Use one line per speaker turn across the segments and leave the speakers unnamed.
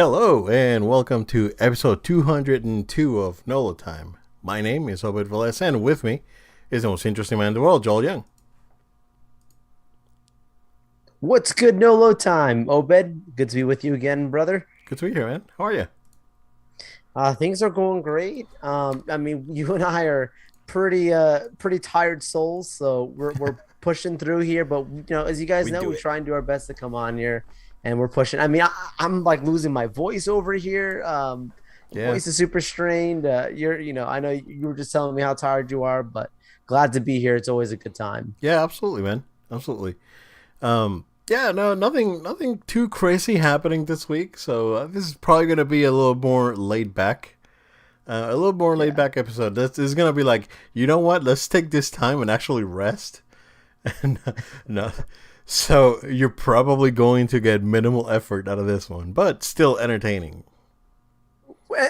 Hello and welcome to episode 202 of NOLA Time. My name is Obed Velez and with me is the most interesting man in the world, Joel Young.
What's good, Nolo time? Obed, good to be with you again, brother.
Good to be here, man. How are you?
Things are going great. You and I are pretty tired souls, so we're pushing through here. But as you guys
We
know,
do
we
it.
try and do our best to come on here, and we're pushing. I'm like losing my voice over here.
Yeah.
Voice is super strained. I know you were just telling me how tired you are, but glad to be here. It's always a good time.
Yeah, absolutely, man. Absolutely. Yeah, no, nothing too crazy happening this week. So this is probably going to be a little more laid back. A little more laid
Yeah.
back episode. This is going to be like, you know what? Let's take this time and actually rest. And no. So you're probably going to get minimal effort out of this one, but still entertaining.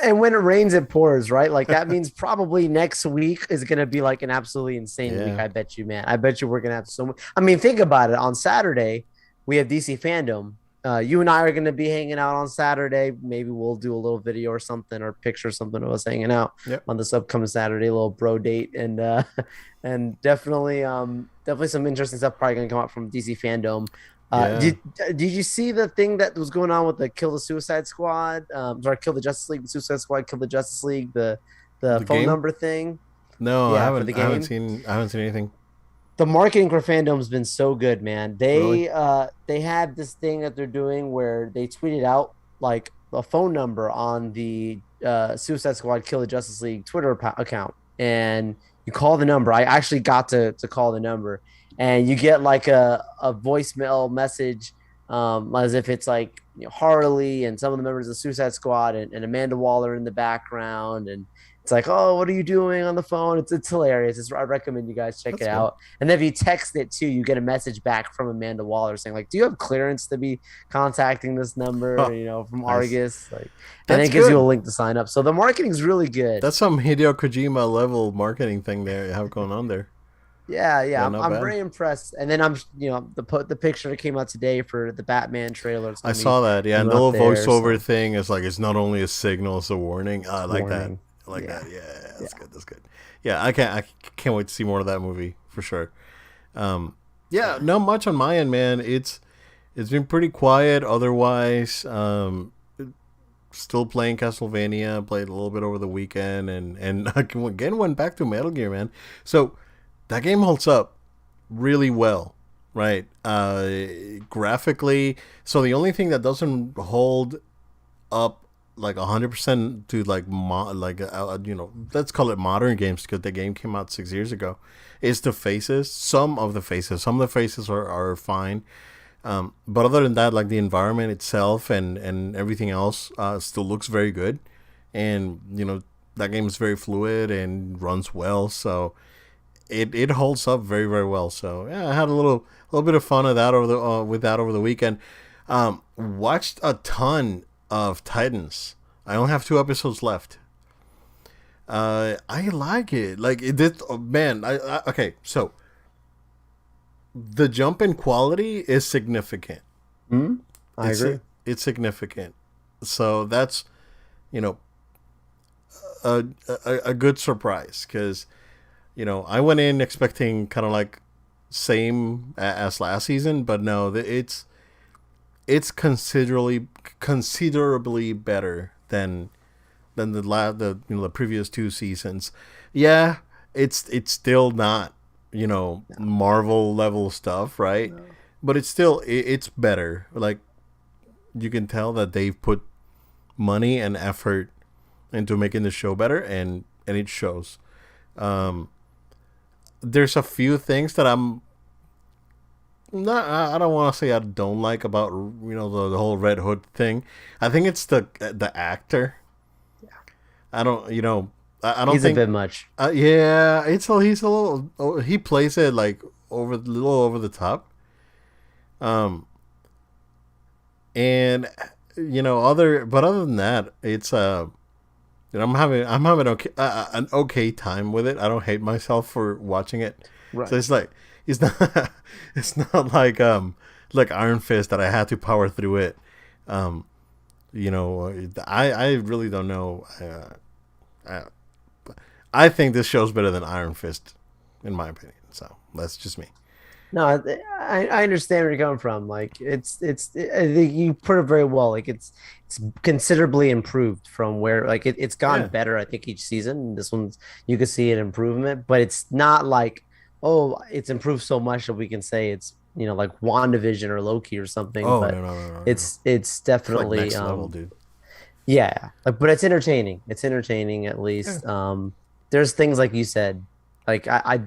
And when it rains, it pours, right? Like that means probably next week is going to be like an absolutely insane week.
Yeah.
I bet you, man. I bet you we're going to have so much. I mean, think about it. On Saturday, we have DC Fandom. You and I are going to be hanging out on Saturday. Maybe we'll do a little video or something or picture something of us hanging out
Yep.
on this upcoming Saturday, a little bro date. And definitely some interesting stuff probably going to come out from DC Fandom. Uh,
Yeah.
did did you see the thing that was going on with the Kill the Suicide Squad? Sorry, Kill the Justice League, the Suicide Squad, Kill the Justice League, the
The
phone
game?
number thing.
No, I
Yeah, for
haven't.
the
I haven't
game.
seen. I haven't seen anything.
The marketing for fandom's been so good, man.
Really?
They had this thing that they're doing where they tweeted out like a phone number on the Suicide Squad Kill the Justice League Twitter account, and you call the number. I actually got to call the number, and you get like a voicemail message, as if it's like Harley and some of the members of the Suicide Squad and Amanda Waller in the background, and it's like, oh, what are you doing on the phone? It's hilarious. I recommend you guys check
That's
it
good.
out. And then if you text it too, you get a message back from Amanda Waller saying like, "Do you have clearance to be contacting this number?"
Oh,
From
nice.
Argus, like, and then
That's
it gives you a
good.
link to sign up. So the marketing's really good.
That's some Hideo Kojima level marketing thing there you have going on there.
Yeah, yeah,
Yeah,
I'm
not
I'm
bad.
very impressed. And then the picture that came out today for the Batman trailer. It's
I
gonna be
saw that. Yeah, and
came
the
out
little
there.
voiceover
So
thing is like it's not only a signal, it's a warning. I like that.
warning.
I like
Yeah,
that. Yeah,
yeah.
that's good. That's good. Yeah, I can't wait to see more of that movie for sure. Um, yeah, not much on my end, man. It's been pretty quiet. Otherwise, still playing Castlevania. Played a little bit over the weekend, and again went back to Metal Gear, man. So that game holds up really well, right? Graphically, so the only thing that doesn't hold up like 100% to like let's call it modern games because the game came out 6 years ago is the faces. Some of the faces are fine, but other than that, like the environment itself and everything else still looks very good. And that game is very fluid and runs well, so it holds up very very well. So yeah, I had a little bit of fun of that over the weekend. Watched a ton of Titans. I only have 2 episodes left. I like it. Like it did. Oh, man. Okay. So the jump in quality is significant.
Hmm? I
It's
agree.
it's significant. So that's you know a good surprise because I went in expecting kind of like same as last season, but no, it's considerably better than the previous 2 seasons. Yeah, it's still not
No,
Marvel level stuff, right?
no.
But it's better. Like you can tell that they've put money and effort into making the show better, and it shows. Um, there's a few things that I'm not. I don't want to say I don't like about the whole Red Hood thing. I think it's the actor.
Yeah,
I don't I don't
he's a
think.
bit much.
Yeah, he's a little. He plays it like a little over the top. Um, and other than that, it's I'm having an okay time with it. I don't hate myself for watching it. So
Right.
it's like it's not it's not like Iron Fist that I had to power through it. Um, You know, I really don't know. I, I think this show's better than Iron Fist, in my opinion. So that's just me.
No, I understand where you're coming from. Like I think you put it very well. Like it's considerably improved from where like it's gone
Yeah.
better. I think each season. This one's you can see an improvement, but it's not like oh it's improved so much that we can say it's like WandaVision or Loki or something.
Oh
But
no no no no no.
it's
It's like
definitely
next level, dude.
yeah. Like, but it's entertaining. It's entertaining at
Yeah.
least. There's things like you said. Like I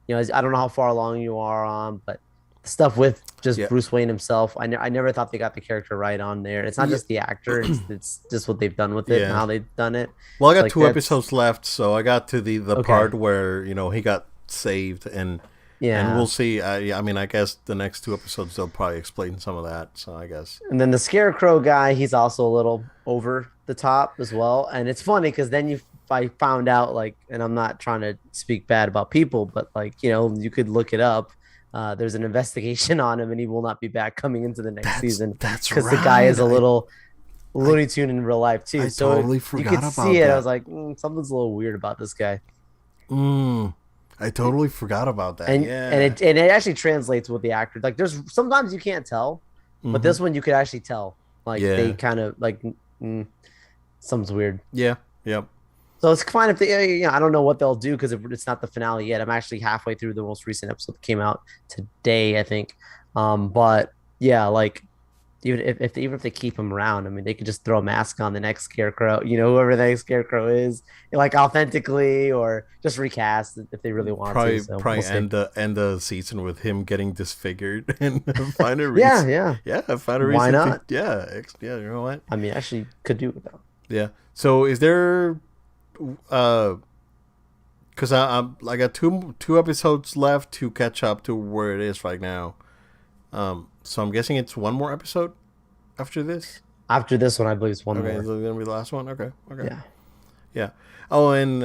don't know how far along you are on, but the stuff with just
Yeah.
Bruce Wayne himself, I never thought they got the character right on there. It's not
Yeah.
just the actor; it's just what they've done with it and
Yeah.
how they've done it.
Well, I
It's
got
like
two
that's
episodes left, so I got to the
okay.
part where he got saved, and we'll
Yeah,
see. I mean, I guess the next two episodes they'll probably explain some of that. So I guess.
and then the Scarecrow guy, he's also a little over the top as well. And it's funny because then I found out like, and I'm not trying to speak bad about people, but like you could look it up. There's an investigation on him, and he will not be back coming into the next season
That's
because the guy
right.
is a little
I
Looney Tune in real life too.
I
So
totally
you could
forgot
see
about
it. I was
that.
like, something's a little weird about this guy.
Mm, I totally forgot about that.
And
Yeah.
it actually translates with the actor. Like there's sometimes you can't tell, but
Mm-hmm.
this one you could actually tell. Like they
Yeah.
kind of like something's weird.
Yeah. Yep.
So it's fine if they, I don't know what they'll do because it's not the finale yet. I'm actually halfway through the most recent episode that came out today, I think. But yeah, like even if they keep him around, I mean, they could just throw a mask on the next scarecrow, whoever the next scarecrow is, like authentically, or just recast if they really want to. So we'll
Probably
see.
end the season with him getting disfigured and find a
Yeah,
reason.
yeah.
Yeah, find a
Why
reason to.
not?
Yeah. Yeah. You know what?
I mean, actually, could do it though.
Yeah. So is there uh because I got two episodes left to catch up to where it is right now. So I'm guessing it's one more episode after this.
After this one, I believe it's one
Okay, is
more.
it gonna be the last one? Okay, okay,
Yeah.
yeah. Oh, and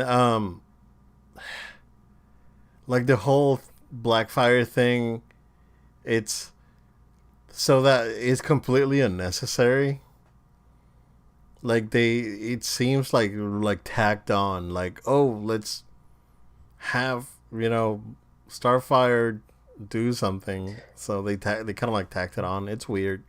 like the whole Blackfire thing, it's so that is completely unnecessary. Like it seems like tacked on. Like, oh, let's have Starfire do something. So they kind of like tacked it on. It's weird.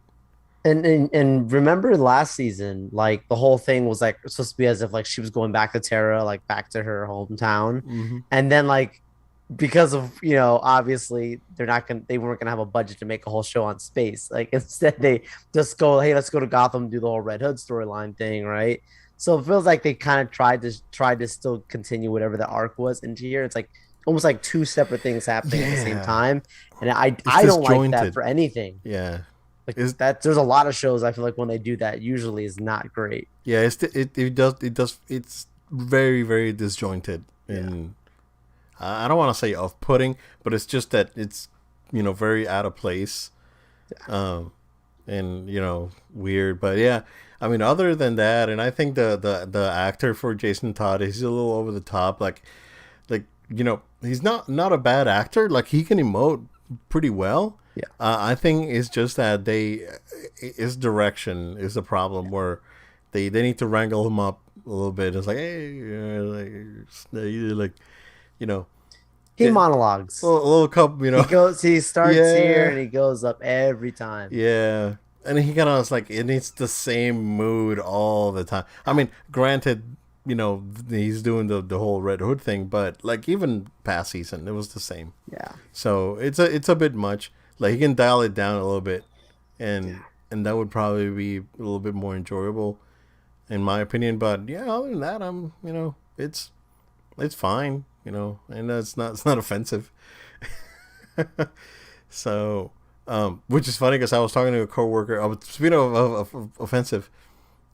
And remember last season, like the whole thing was like supposed to be as if like she was going back to Terra, like back to her hometown,
Mm-hmm.
and then like because of obviously they weren't gonna have a budget to make a whole show on space. Like instead they just go, hey, let's go to Gotham, do the whole Red Hood storyline thing, right? So it feels like they kind of tried to still continue whatever the arc was into here. It's like almost like two separate things happening at the same
Yeah,
time, and
it's
I don't like that
disjointed.
for anything.
Yeah,
Like
is
that, there's a lot of shows I feel like when they do that, usually is not great.
yeah. It's very very disjointed,
Yeah.
and I don't want to say off-putting, but it's just that it's very out of place, um, and weird. But yeah, I mean, other than that, and I think the actor for Jason Todd, he's a little over the top. Like he's not a bad actor. Like he can emote pretty well.
Yeah.
I think it's just that his direction is the problem where they need to wrangle him up a little bit. It's like, hey, like you know,
He
a
monologues.
little cup,
He starts here
yeah,
and he goes up every time.
yeah. And he kind of is like, it needs the same mood all the time. I mean, granted, he's doing the whole Red Hood thing, but like even past season, it was the same.
Yeah.
So it's a bit much. Like he can dial it down a little bit, and that would probably be a little bit more enjoyable, in my opinion. But yeah, other than that, it's fine, and it's not offensive. So, which is funny because I was talking to a coworker. Speaking of offensive,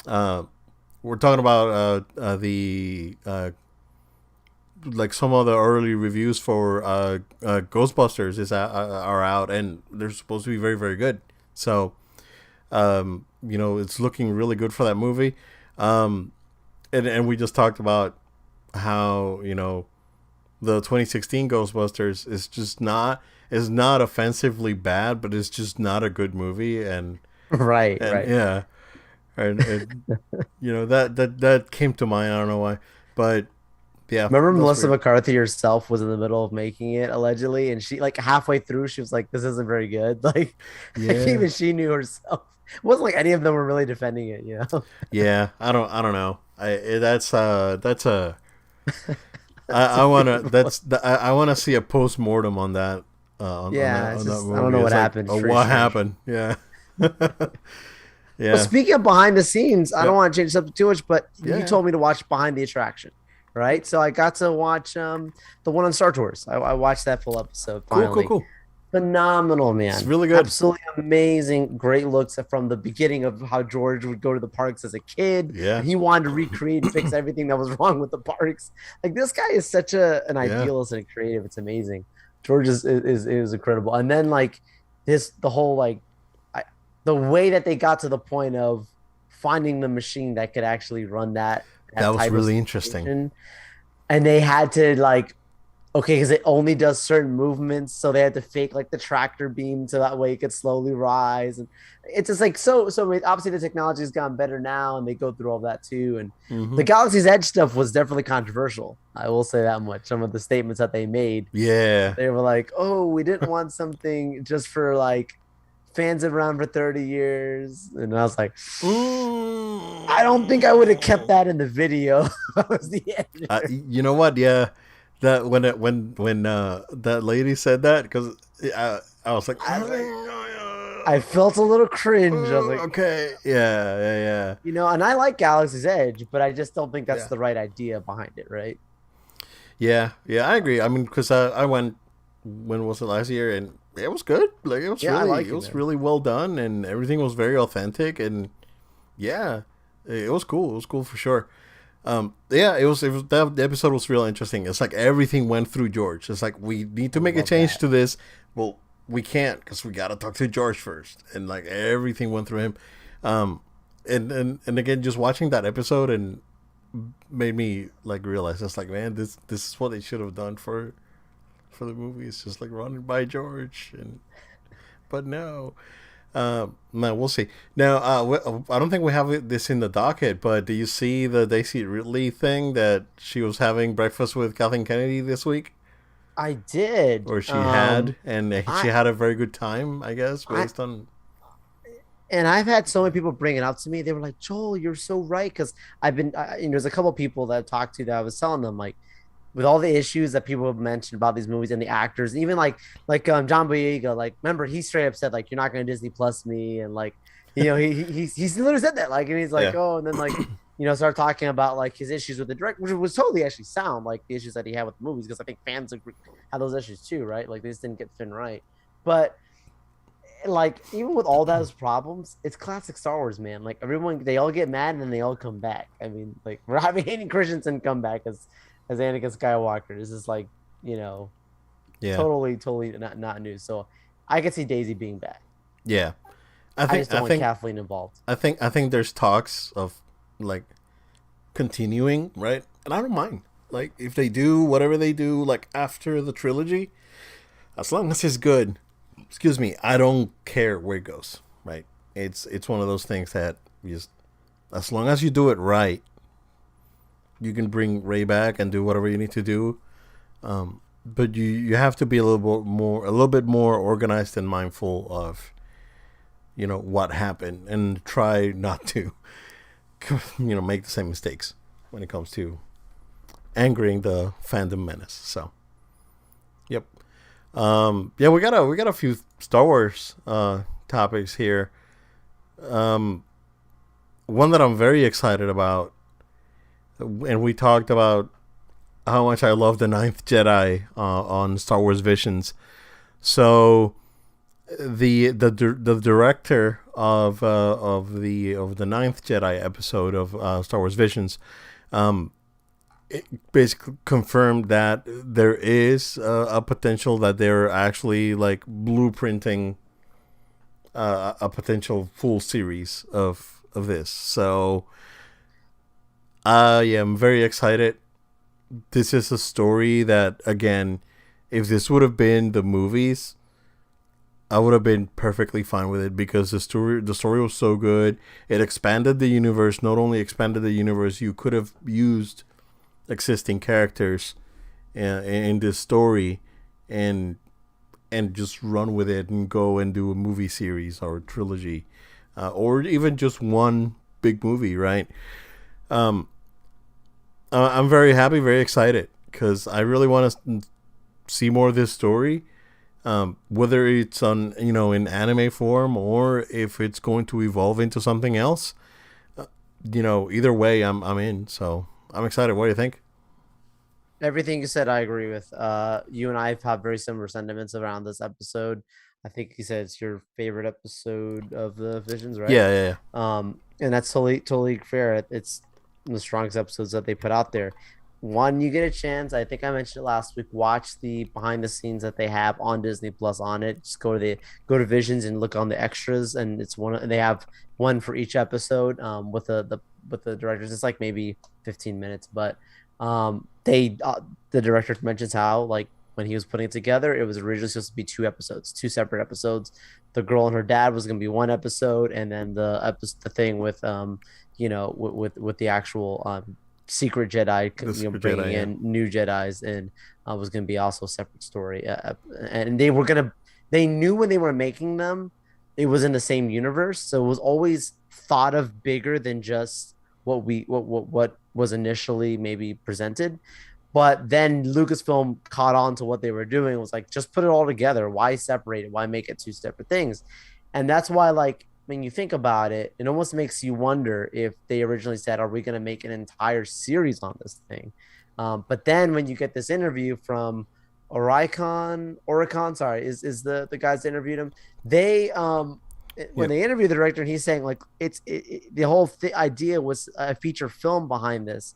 we're talking about the like some of the early reviews for Ghostbusters are out, and they're supposed to be very very good. So, it's looking really good for that movie. And we just talked about how the 2016 Ghostbusters is not offensively bad, but it's just not a good movie, and
Right. Right.
yeah. and that came to mind. I don't know why, but yeah,
Remember
that's
Melissa
weird.
McCarthy herself was in the middle of making it allegedly, and she like halfway through she was like, "This isn't very good." Like
Yeah,
even she knew herself. It wasn't like any of them were really defending it, you know.
yeah. I don't know. That's a
That's a
I wanna
weird one.
that's the, I wanna see a post mortem on that
Yeah, it's
on that
just I don't
movie.
know what
It's like,
happened. It's
oh,
very
what
strange.
happened? Yeah,
Well,
yeah,
speaking of behind the scenes, I
yeah,
don't want to change the subject too much, but
yeah,
you
yeah.
told me to watch Behind the Attraction, right? So I got to watch the one on Star Tours. I watched that full episode
Cool, cool,
finally.
cool.
Phenomenal,
It's
man.
really good.
Absolutely amazing. Great looks from the beginning of how George would go to the parks as a kid
Yeah,
and he wanted to recreate and fix everything that was wrong with the parks. Like this guy is such an
yeah.
idealist and a creative. It's amazing. George is incredible. And then like the whole like I, the way that they got to the point of finding the machine that could actually run
That
that
was
type of
really interesting.
situation. And they had to like okay, because it only does certain movements, so they had to fake like the tractor beam so that way it could slowly rise. And it's just like so. I mean, obviously, the technology has gotten better now, and they go through all that too. And
Hmm.
the Galaxy's Edge stuff was definitely controversial. I will say that much. Some of the statements that they made,
Yeah.
they were like, "Oh, we didn't want something just for like fans have been around for 30 years," and I was like, "I don't think I would have kept
Mm.
that in the video." That was the editor.
You know what? Yeah, that when that lady said that, because I was like,
I was like, I felt a little cringe. I was like,
okay, yeah, yeah, yeah,
you know, and I like Galaxy's Edge, but I just don't think that's
yeah,
the right idea behind it, right?
yeah, yeah. I agree. I mean, because I went, when was it, last year, and it was good. Like
Yeah, I like
it
it,
was
man.
really well done, and everything was very authentic, and yeah, it was cool. It was cool for sure. Yeah, it was that the episode was real interesting. It's like everything went through George. It's like we need
I
to make a
love
change
that.
to this. Well, we can't because we gotta talk to George first, and like everything went through him. Um, and again, just watching that episode and made me like realize it's like, man, this is what they should have done for the movie. It's just like running by George, and but no. Man, we'll see. Now, I don't think we have this in the docket, but do you see the Daisy Ridley thing that she was having breakfast with Kathleen Kennedy this week,
I did.
or she had, and she
I,
had a very good time, I guess,
I,
based on.
and I've had so many people bring it up to me. They were like, "Joel, you're so right." Because there's a couple of people that I've talked to that I was telling them like, with all the issues that people have mentioned about these movies and the actors, and even like John Boyega, like remember he straight up said like you're not going to Disney Plus me, and like he's literally said that like, and he's like
Yeah,
oh, and then like start talking about like his issues with the direct, which was totally actually sound like the issues that he had with the movies because I think fans had those issues too, right? Like they just didn't get Finn right, but like even with all those problems, it's classic Star Wars, man. Like everyone, they all get mad and then they all come back. I mean, like we're having Hayden Christensen come back as Anakin Skywalker. This is like
yeah,
totally not news. So I could see Daisy being back.
yeah. I
I
think
just
I
don't want
think
Kathleen involved.
I think there's talks of like continuing, right? And I don't mind. Like if they do whatever they do, like after the trilogy, as long as it's good, excuse me, I don't care where it goes. Right? It's one of those things that you just, as long as you do it right, you can bring Ray back and do whatever you need to do. But you have to be a little bit more organized and mindful of what happened, and try not to make the same mistakes when it comes to angering the fandom menace. So, yep. Yeah, we got a few Star Wars topics here. Um, One that I'm very excited about, and we talked about how much I love the Ninth Jedi on Star Wars Visions. So the director of the Ninth Jedi episode of Star Wars Visions, it basically confirmed that there is a potential that they're actually like blueprinting a potential full series of this. So I am very excited. This is a story that, again, if this would have been the movies, I would have been perfectly fine with it because the story was so good. It expanded the universe. Not only expanded the universe, you could have used existing characters in this story, and just run with it and go and do a movie series or a trilogy, or even just one big movie, right? Um, I'm very happy, very excited because I really want to see more of this story. Whether it's on in anime form or if it's going to evolve into something else, either way, I'm in. So I'm excited. What do you think?
Everything you said, I agree with. You and I have had very similar sentiments around this episode. I think you said it's your favorite episode of the Visions, right?
Yeah, yeah,
And that's totally fair. It's the strongest episodes that they put out there. One, you get a chance. I think I mentioned it last week. Watch the behind the scenes that they have on Disney Plus on it. Just go to Visions and look on the extras, and it's one. And they have one for each episode. With the directors, it's like maybe 15 minutes, but they the director mentions how like when he was putting it together, it was originally supposed to be two episodes, two separate episodes. The girl and her dad was going to be one episode, and then the thing with with the actual secret Jedi,
the Super
bringing
Jedi. Yeah,
in new Jedi's, and was going to be also a separate story. And they knew when they were making them, it was in the same universe, so it was always thought of bigger than just what was initially maybe presented. But then Lucasfilm caught on to what they were doing. It was like, just put it all together. Why separate it? Why make it two separate things? And that's why, like, when you think about it, it almost makes you wonder if they originally said, "Are we going to make an entire series on this thing?" But then when you get this interview from Oricon, sorry, is the guys that interviewed him. They when
yeah.
they interviewed the director, and he's saying like the whole idea was a feature film behind this.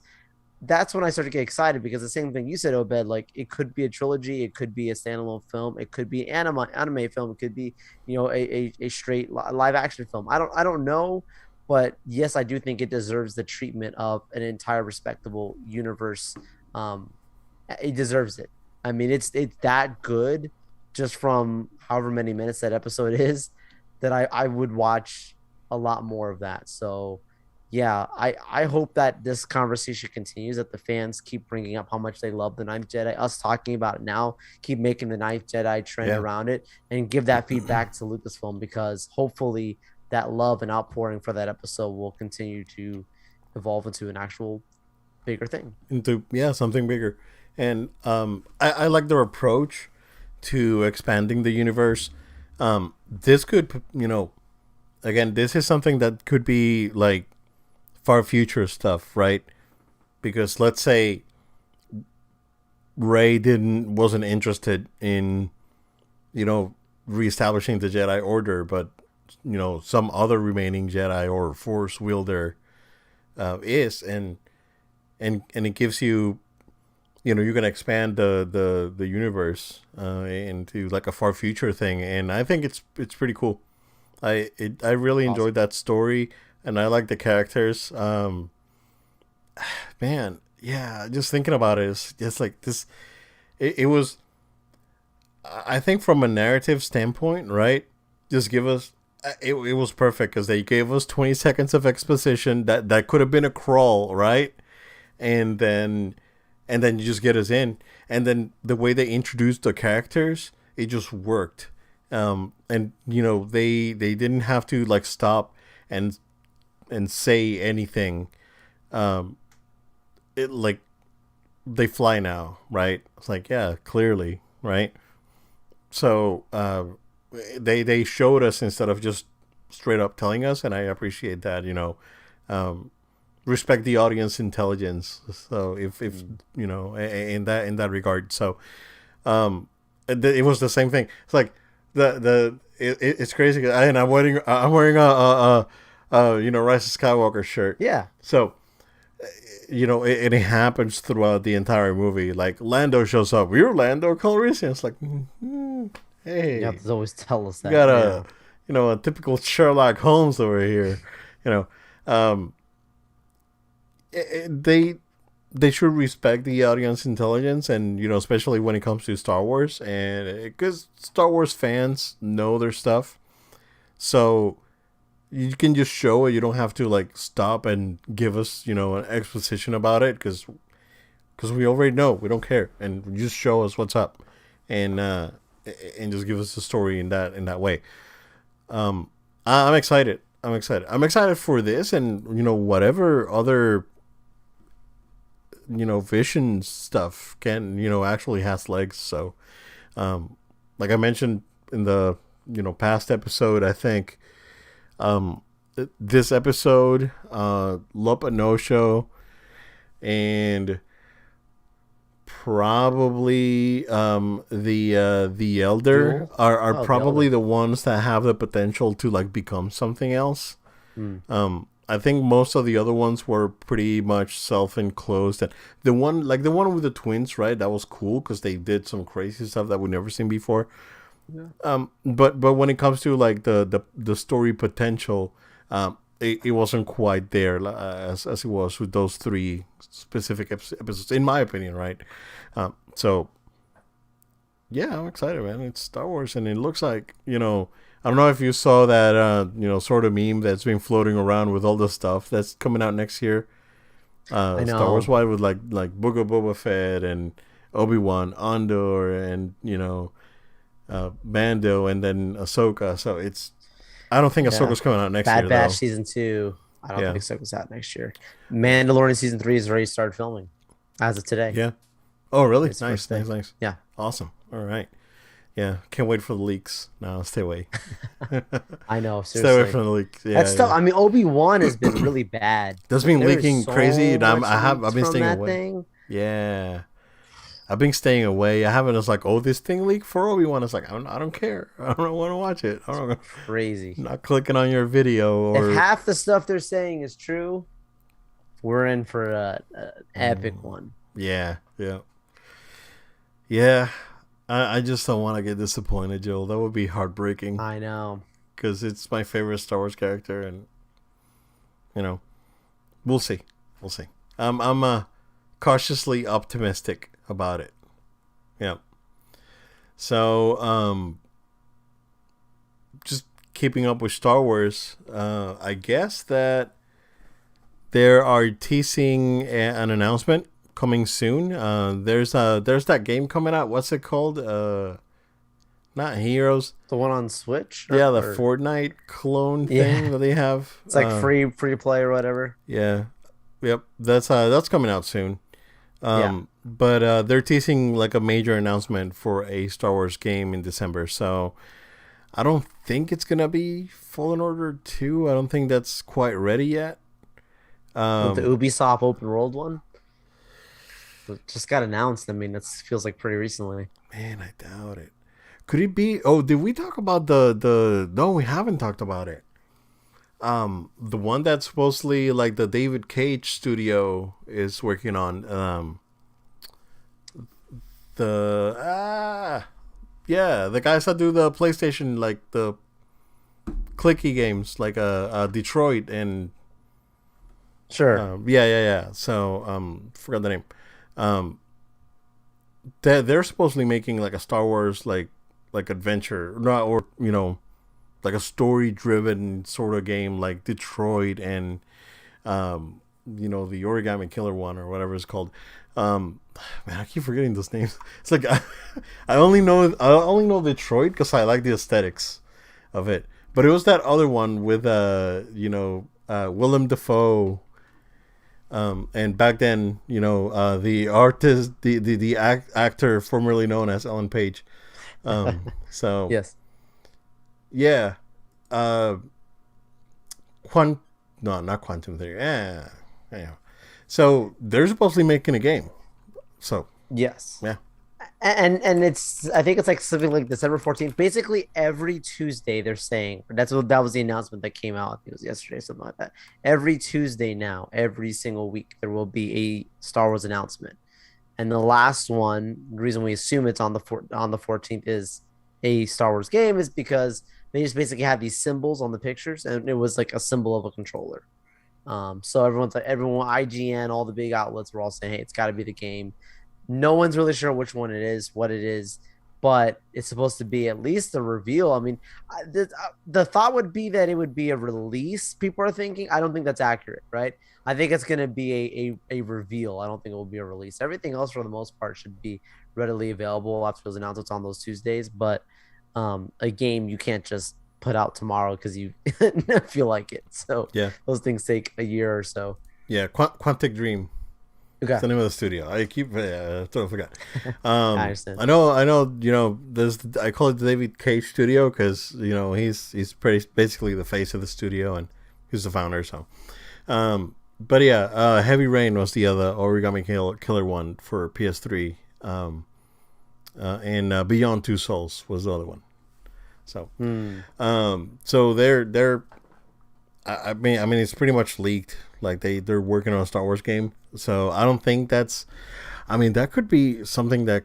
That's when I started to get excited because the same thing you said, Obed, like it could be a trilogy, it could be a standalone film, it could be anime film, it could be a straight live action film. I don't know, but yes, I do think it deserves the treatment of an entire respectable universe. Um, it deserves it. I mean, it's that good, just from however many minutes that episode is, that I would watch a lot more of that. So yeah, I hope that this conversation continues, that the fans keep bringing up how much they love the Ninth Jedi. Us talking about it now, keep making the Ninth Jedi trend
Yeah.
around it, and give that feedback to Lucasfilm, because hopefully that love and outpouring for that episode will continue to evolve into an actual bigger thing.
Into something bigger, and I like their approach to expanding the universe. This could again, this is something that could be like far future stuff, right? Because let's say Ray didn't wasn't interested in you know reestablishing the Jedi Order, but some other remaining Jedi or Force wielder is, and it gives you you're gonna expand the universe into like a far future thing, and I think it's pretty cool. I really enjoyed
Awesome.
that story, and I like the characters. Man, yeah, just thinking about it, it's just like this. It was, I think, from a narrative standpoint, right? Just give us. It was perfect because they gave us 20 seconds of exposition that could have been a crawl, right? And then you just get us in, and then the way they introduced the characters, it just worked. And they didn't have to like stop and say anything. um it like they fly now, right? It's like, yeah, clearly, right? So they showed us instead of just straight up telling us, and I appreciate that. Um respect the audience intelligence. So if in that regard. So it was the same thing. It's like it's crazy, and I'm wearing a Rise of Skywalker shirt.
Yeah,
So it happens throughout the entire movie. Like Lando shows up. You're Lando Calrissian. It's like,
you have
hey,
to always tell us
you
that.
got
Yeah.
a typical Sherlock Holmes over here. You know, um, they they should respect the audience intelligence, and especially when it comes to Star Wars, and because Star Wars fans know their stuff, so you can just show it. You don't have to like stop and give us an exposition about it, because we already know. We don't care, and you just show us what's up, and just give us the story in that way. I'm excited. I'm excited. I'm excited for this, and whatever other vision stuff can actually has legs. So, like I mentioned in the past episode, I think um this episode, Lupa No Show, and probably the Elder
Duel.
are
Oh, the
probably
Elder.
the ones that have the potential to like become something else.
Hmm.
I think most of the other ones were pretty much self-enclosed, and the one with the twins, right? That was cool because they did some crazy stuff that we've never seen before.
Yeah.
But when it comes to like the story potential, it wasn't quite there, as it was with those three specific episodes, in my opinion, right? So yeah, I'm excited, man. It's Star Wars, and it looks like I don't know if you saw that sort of meme that's been floating around with all the stuff that's coming out next year.
I
Star Wars
know.
wide with like Book of Boba Fett and Obi-Wan, Andor, and Mando, and then Ahsoka. So I don't think
Yeah.
Ahsoka's coming out next
Bad
year
Batch
though.
season 2. I don't
Yeah,
think Ahsoka's out next year.
yeah,
Mandalorian season 3 has already started filming as of today.
yeah. Oh, really?
Its first
Nice,
day.
nice, nice.
Yeah.
Awesome. All right. Yeah, can't wait for the leaks. No, stay away.
I know,
Stay away
seriously.
from the leaks.
That's
Yeah,
tough.
yeah.
I mean, Obi-Wan has been really bad,
That's
but
been
there is
leaking crazy,
so
and
much
I've
leaks
been
from
staying
that
away.
thing.
Yeah, I've been staying away. I haven't. It's like, oh, this thing leaked for Obi-Wan. It's like, I don't care. I don't want to watch it. I don't.
Crazy.
Not clicking on your video
If
or.
half the stuff they're saying is true, we're in for an epic one.
Yeah, yeah, yeah. I just don't want to get disappointed, Joel. That would be heartbreaking
I know.
because it's my favorite Star Wars character, and you know, we'll see. We'll see. I'm cautiously optimistic about it. Yeah. So just keeping up with Star Wars. I guess that there are teasing an announcement coming soon. There's that game coming out. What's it called? Not Heroes.
The one on Switch,
Yeah, the
or
Fortnite clone thing
yeah,
that they have.
it's like free to play or whatever.
Yeah. Yep. That's coming out soon.
Yeah.
But they're teasing like a major announcement for a Star Wars game in December. So I don't think it's gonna be Fallen Order 2. I don't think that's quite ready yet.
With the
Um,
Ubisoft open world one, it just got announced. I mean, that feels like pretty recently.
Man, I doubt it. Could it be? Oh, did we talk about the? No, we haven't talked about it. The one that's supposedly like the David Cage studio is working on. The yeah, the guys that do the PlayStation, like the clicky games, like Detroit and
Sure.
yeah. So forgot the name. Um, they're supposedly making like a Star Wars like adventure, not or like a story driven sort of game like Detroit and the Origami Killer one or whatever it's called. Um, man, I keep forgetting those names. It's like I only know Detroit because I like the aesthetics of it. But it was that other one with Willem Dafoe. And back then, the artist, the actor formerly known as Ellen Page. So
Yes.
yeah, uh, quant, no, not quantum theory. Yeah. So they're supposedly making a game. So
Yes.
yeah,
And it's, I think it's like something like December 14th. Basically every Tuesday they're saying, that was the announcement that came out. I think it was yesterday, something like that. Every Tuesday now, every single week, there will be a Star Wars announcement. And the last one, the reason we assume it's on the 14th is a Star Wars game, is because they just basically had these symbols on the pictures, and it was like a symbol of a controller. So everyone, IGN, all the big outlets were all saying, hey, it's got to be the game. No one's really sure which one it is, what it is, but it's supposed to be at least a reveal. I mean, the thought would be that it would be a release. People are thinking. I don't think that's accurate, right? I think it's going to be a reveal. I don't think it will be a release. Everything else, for the most part, should be readily available after those announcements on those Tuesdays. But a game you can't just put out tomorrow because you feel like it. So
Yeah.
those things take a year or so.
Yeah. Quantic Dream.
Okay.
It's the name of the studio. I keep totally forgot.
I understand.
I know. You know, I call it the David Cage Studio because he's pretty basically the face of the studio and he's the founder. So, but yeah, Heavy Rain was the other Origami Killer one for PS3, and Beyond Two Souls was the other one. So, so they're. I mean, it's pretty much leaked. Like they're working on a Star Wars game. So I don't think that's. I mean, that could be something that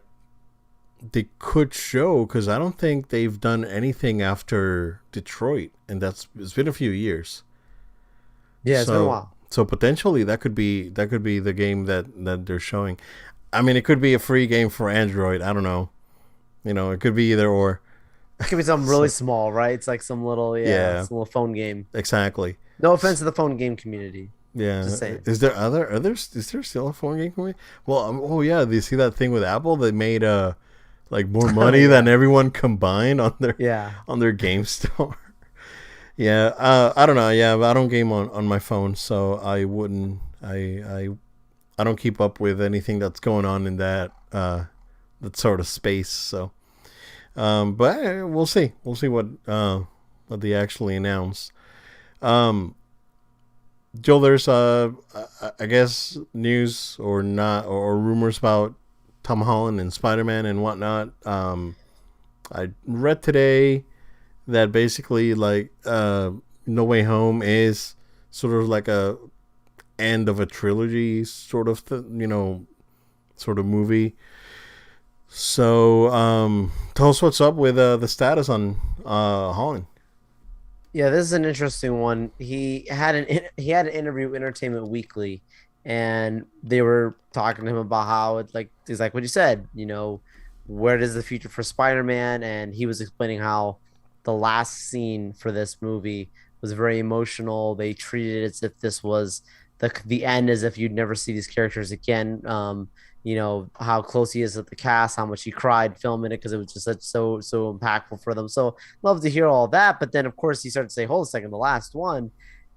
they could show because I don't think they've done anything after Detroit, and it's been a few years.
Yeah, it's been a while.
So potentially that could be the game that they're showing. I mean, it could be a free game for Android. I don't know. It could be either or.
It could be something really small, right? It's like some little some little phone game.
Exactly.
No offense to the phone game community.
Yeah.
Just saying.
Is there is there still a phone game community? Well, oh yeah, do you see that thing with Apple? They made like more money than everyone combined on their game store. Yeah. I don't know. Yeah, but I don't game on my phone, so I wouldn't. I don't keep up with anything that's going on in that sort of space. So, but we'll see. We'll see what they actually announce. Joe, there's I guess news or not or rumors about Tom Holland and Spider-Man and whatnot. I read today that basically like No Way Home is sort of like a end of a trilogy sort of sort of movie. So tell us what's up with the status on Holland.
Yeah, this is an interesting one. He had an interview with Entertainment Weekly, and they were talking to him about how he's like what you said. Where is the future for Spider-Man? And he was explaining how the last scene for this movie was very emotional. They treated it as if this was the end, as if you'd never see these characters again. How close he is with the cast, how much he cried filming it because it was just so impactful for them. So love to hear all that. But then of course he started to say, hold a second, the last one.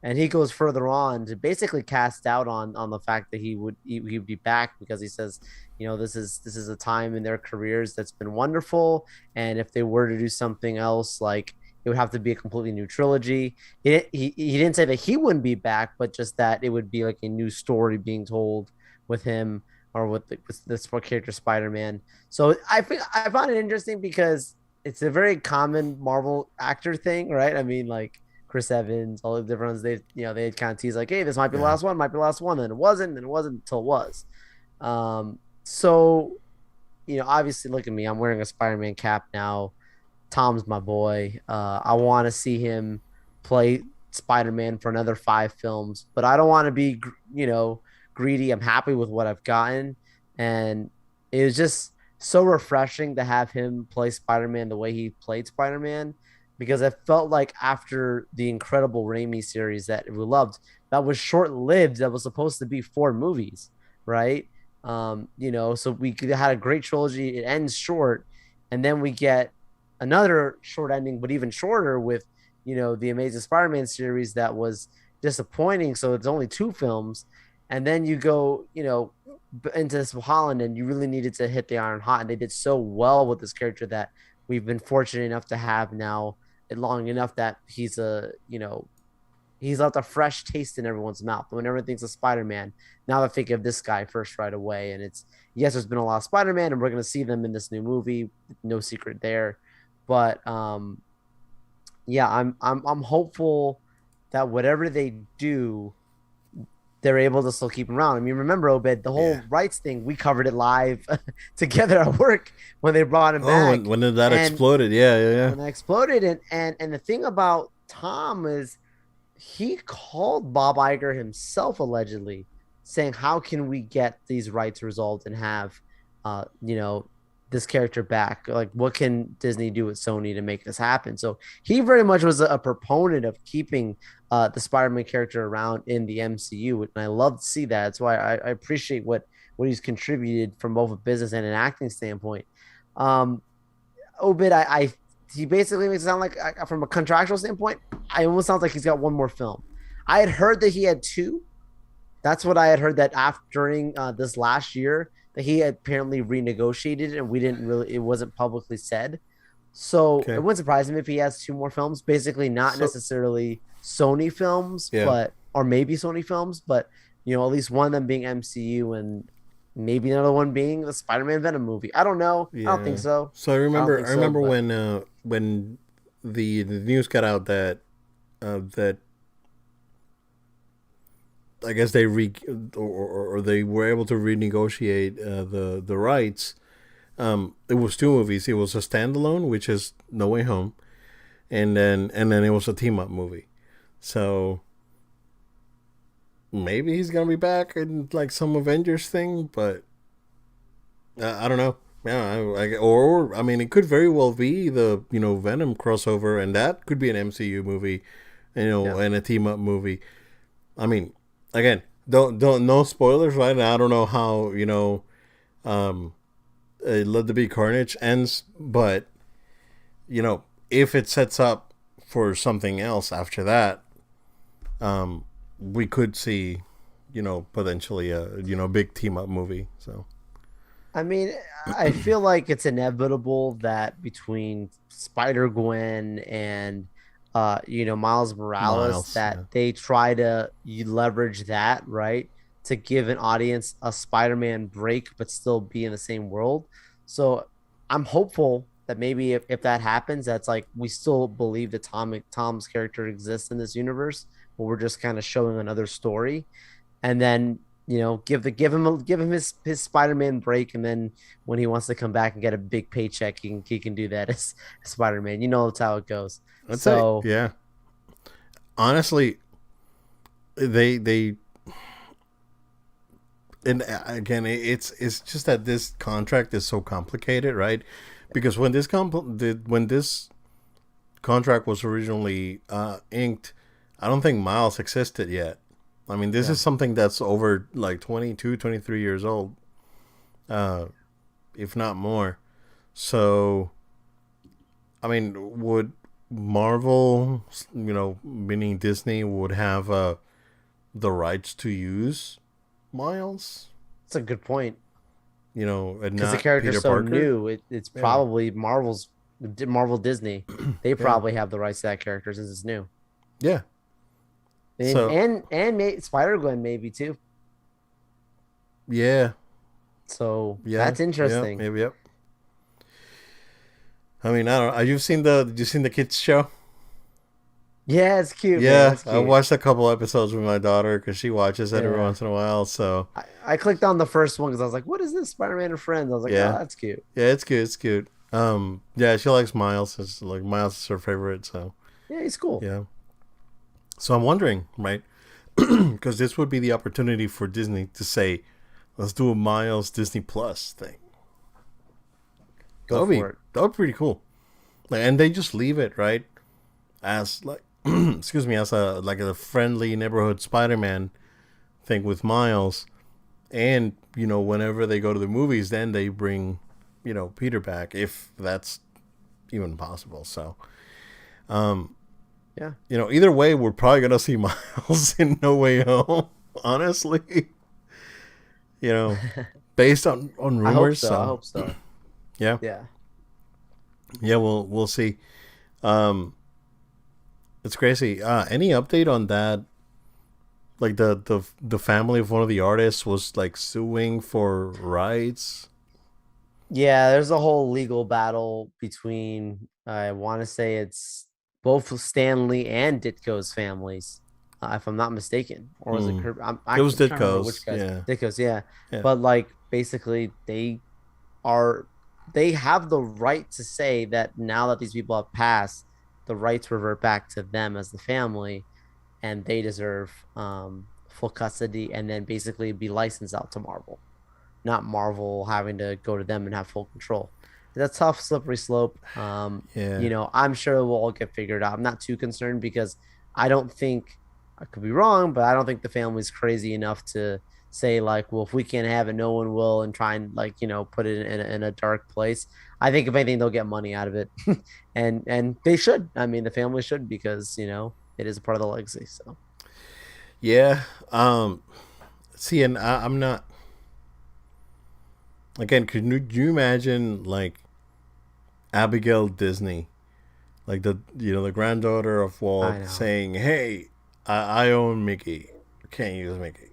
And he goes further on to basically cast doubt on the fact that he would be back, because he says, this is a time in their careers that's been wonderful. And if they were to do something else, like it would have to be a completely new trilogy. He didn't say that he wouldn't be back, but just that it would be like a new story being told with him, or with this character Spider-Man. So I found it interesting because it's a very common Marvel actor thing, right? I mean, like Chris Evans, all the different ones, they kind of tease like, hey, this might be the last one, then it wasn't, until it was. So obviously look at me, I'm wearing a Spider-Man cap now. Tom's my boy. I want to see him play Spider-Man for another 5 films, but I don't want to be greedy. I'm happy with what I've gotten, and it was just so refreshing to have him play Spider-Man the way he played Spider-Man, because I felt like after the incredible Raimi series that we loved, that was short-lived, that was supposed to be 4 movies, right? So we had a great trilogy. It ends short, and then we get another short ending, but even shorter with the Amazing Spider-Man series that was disappointing. So it's only 2 films. And then you go, into this Holland, and you really needed to hit the iron hot. And they did so well with this character that we've been fortunate enough to have now long enough that he's left a fresh taste in everyone's mouth. When everyone thinks of Spider-Man, now they think of this guy first right away. And there's been a lot of Spider-Man, and we're going to see them in this new movie. No secret there. But I'm hopeful that whatever they do, they're able to still keep him around. I mean, remember, Obed, the whole rights thing, we covered it live together at work when they brought him back.
When that exploded. Yeah.
When that exploded. And the thing about Tom is he called Bob Iger himself allegedly, saying, "How can we get these rights resolved and have, you know, this character back? Like, what can Disney do with Sony to make this happen?" So he very much was a proponent of keeping the Spider-Man character around in the MCU, and I love to see that. That's why I appreciate what he's contributed from both a business and an acting standpoint. Um, Obid, he basically makes it sound like from a contractual standpoint, I almost sounds like he's got one more film. I had heard that he had two. That's what I had heard that after during this last year that he had apparently renegotiated, and we didn't really, it wasn't publicly said. So it
Okay.
wouldn't surprise me if he has two more films. Basically, not
So
necessarily Sony films,
yeah.
but or maybe Sony films, but at least one of them being MCU and maybe another one being the Spider-Man Venom movie. I don't know. I don't think
Yeah.
so.
So I
I don't
remember
think
I
so,
remember
but
when the news got out that that I guess they or they were able to renegotiate the rights. It was two movies. It was a standalone, which is No Way Home, and then it was a team up movie. So maybe he's gonna be back in like some Avengers thing, but I don't know. Yeah, or I mean, it could very well be the Venom crossover, and that could be an MCU movie,
yeah.
and a team up movie. I mean, again, don't no spoilers, right? I don't know how um, Let There Be Carnage ends, but if it sets up for something else after that, um, we could see, potentially a big team up movie. So
I mean, I feel like it's inevitable that between Spider Gwen and Miles Morales
Miles,
that
yeah,
they try to leverage that, right? To give an audience a Spider-Man break but still be in the same world. So I'm hopeful that maybe if that happens, that's like we still believe that Tom's character exists in this universe, but we're just kind of showing another story and then give him his Spider-Man break, and then when he wants to come back and get a big paycheck, he can do that as Spider-Man. You know that's how it goes.
I'd say,
So
yeah. Honestly, they and again, it's just that this contract is so complicated, right? Because when this contract was originally inked, I don't think Miles existed yet. I mean, this
yeah,
is something that's over like 22, 23 years old, uh, if not more. So, I mean, would Marvel, meaning Disney, would have the rights to use Miles,
that's a good point
and
because the
not
character's
Peter
so
Parker?
new. It's
Yeah,
probably Marvel Disney. They
yeah,
probably have the rights to that character since it's new.
yeah.
And
So,
Spider Gwen maybe too.
yeah,
So
yeah,
that's
yeah,
interesting.
maybe, yep. I mean, I don't know. Did you seen the kids show?
Yeah, it's cute, man.
Yeah,
It's
I
cute.
watched a couple episodes with my daughter because she watches it every
Yeah.
once in a while. So
I clicked on the first one because I was like, what is this? Spider-Man and Friends. I was like, oh,
yeah,
that's cute.
yeah, it's cute. It's cute. Yeah, she likes Miles. It's like Miles is her favorite. So
Yeah, he's cool.
yeah. So I'm wondering, right? Because this would be the opportunity for Disney to say, let's do a Miles Disney Plus thing. That
Go
would be
for it.
that would be pretty cool. Like, and they just leave it right as like, excuse me, as a friendly neighborhood Spider-Man thing with Miles. And whenever they go to the movies, then they bring Peter back if that's even possible. So
Yeah.
either way, we're probably gonna see Miles in No Way Home. Honestly, you know, based on
I hope
rumors.
so. I
So
hope so.
yeah,
Yeah.
yeah, we'll see. Um, it's crazy. Any update on that? Like the family of one of the artists was like suing for rights.
Yeah, there's a whole legal battle between I want to say it's both Stanley and Ditko's families, if I'm not mistaken, or was it
Hmm.
Kirby? I'm
It was
actually I'm trying to remember which
Ditko's.
guys.
Yeah,
Ditko's, yeah.
yeah.
But like basically are they have the right to say that now that these people have passed, the rights revert back to them as the family. and they deserve full custody, and then basically be licensed out to Marvel, not Marvel having to go to them and have full control. That's a tough, slippery slope.
Yeah.
I'm sure it will all get figured out. I'm not too concerned because I don't think I could be wrong, but I don't think the family's crazy enough to say like, well, if we can't have it, no one will, and try and like put it in a dark place. I think if anything, they'll get money out of it, and they should. I mean, the family should because it is a part of the legacy. So
Yeah. See, and I'm not. Again, could you imagine like Abigail Disney, like the granddaughter of
I
Walt,
know.
saying, "Hey, I own Mickey. Can't use Mickey."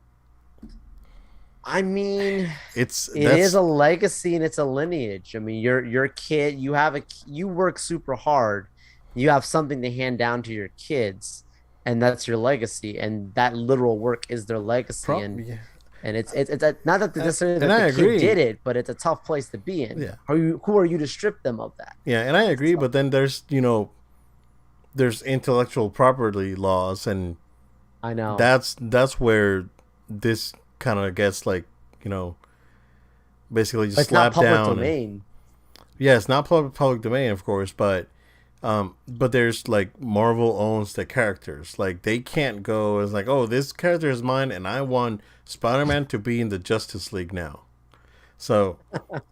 I mean,
It's
it is
that's
a legacy and it's a lineage. I mean, your kid, you work super hard. You have something to hand down to your kids, and that's your legacy. And that literal work is their legacy. And
probably,
not that necessarily
and
that
I
the kid did
agree.
it, but it's a tough place to be in.
Yeah,
Who are you to strip them of that?
yeah, and I
It's
agree.
tough.
But then there's intellectual property laws, and
I know.
that's where this kind of gets like you know basically
But
just
it's not
slapped
public
down. And
domain.
yeah, it's not public domain, of course, but there's like Marvel owns the characters. Like they can't go as like, oh, this character is mine, and I want Spider-Man to be in the Justice League now. So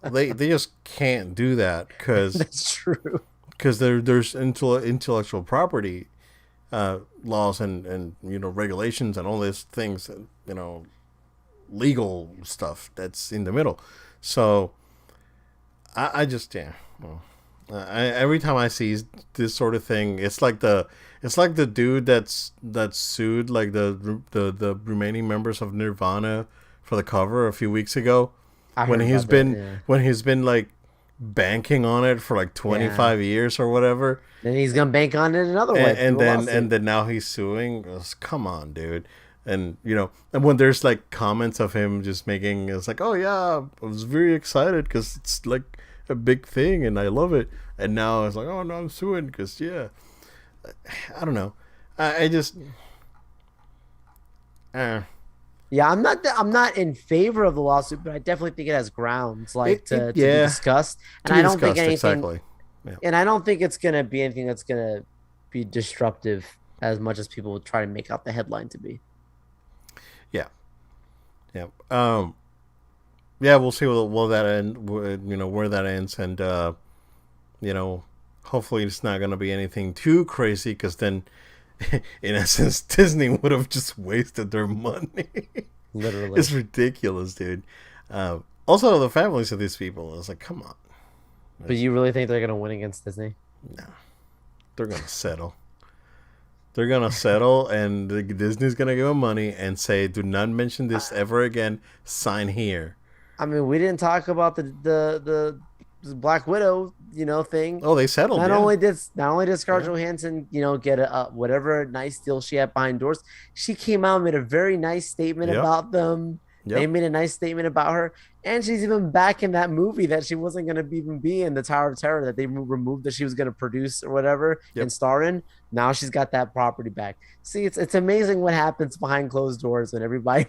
they just can't do that
That's true.
because there's intellectual property laws and regulations and all these things, legal stuff that's in the middle. So I just yeah. Well, every time I see this sort of thing, it's like the dude that's sued like the remaining members of Nirvana for the cover a few weeks ago
I
when
heard
he's
about that.
been
Yeah.
when he's been like banking on it for like
Yeah.
25 years or whatever,
Then he's gonna bank on it another way
and
through a
then
lawsuit.
now he's suing. Come on, dude. And and when there's like comments of him just making, it's like, oh yeah, I was very excited because it's like a big thing and I love it. And now it's like, oh no, I'm suing because yeah, I don't know. I just
Yeah, I'm not in favor of the lawsuit, but I definitely think it has grounds like
it
to be
yeah,
discussed.
to
And
be
I don't think
discussed
anything
exactly. Yeah,
and I don't think it's gonna be anything that's gonna be disruptive as much as people would try to make out the headline to be.
yeah, yeah. Yeah, we'll see where that end. Where that ends, and you know, hopefully it's not gonna be anything too crazy, because then, in essence, Disney would have just wasted their money.
Literally.
It's ridiculous, dude. Also, the families of these people, it's like, come on,
But you really think they're gonna win against Disney?
no, they're gonna settle. They're gonna settle, and Disney's gonna give them money and say, "Do not mention this
I,
ever again. Sign here."
I mean, we didn't talk about the Black Widow, thing.
Oh, they settled, yeah.
Not only did Scarlett
Yeah.
Johansson, get a whatever nice deal she had behind doors, she came out and made a very nice statement
Yep.
about them. They
Yep.
made a nice statement about her, and she's even back in that movie that she wasn't going to even be in, the Tower of Terror, that they removed, that she was going to produce or whatever and
Yep.
star in. Now she's got that property back. See, it's amazing what happens behind closed doors when everybody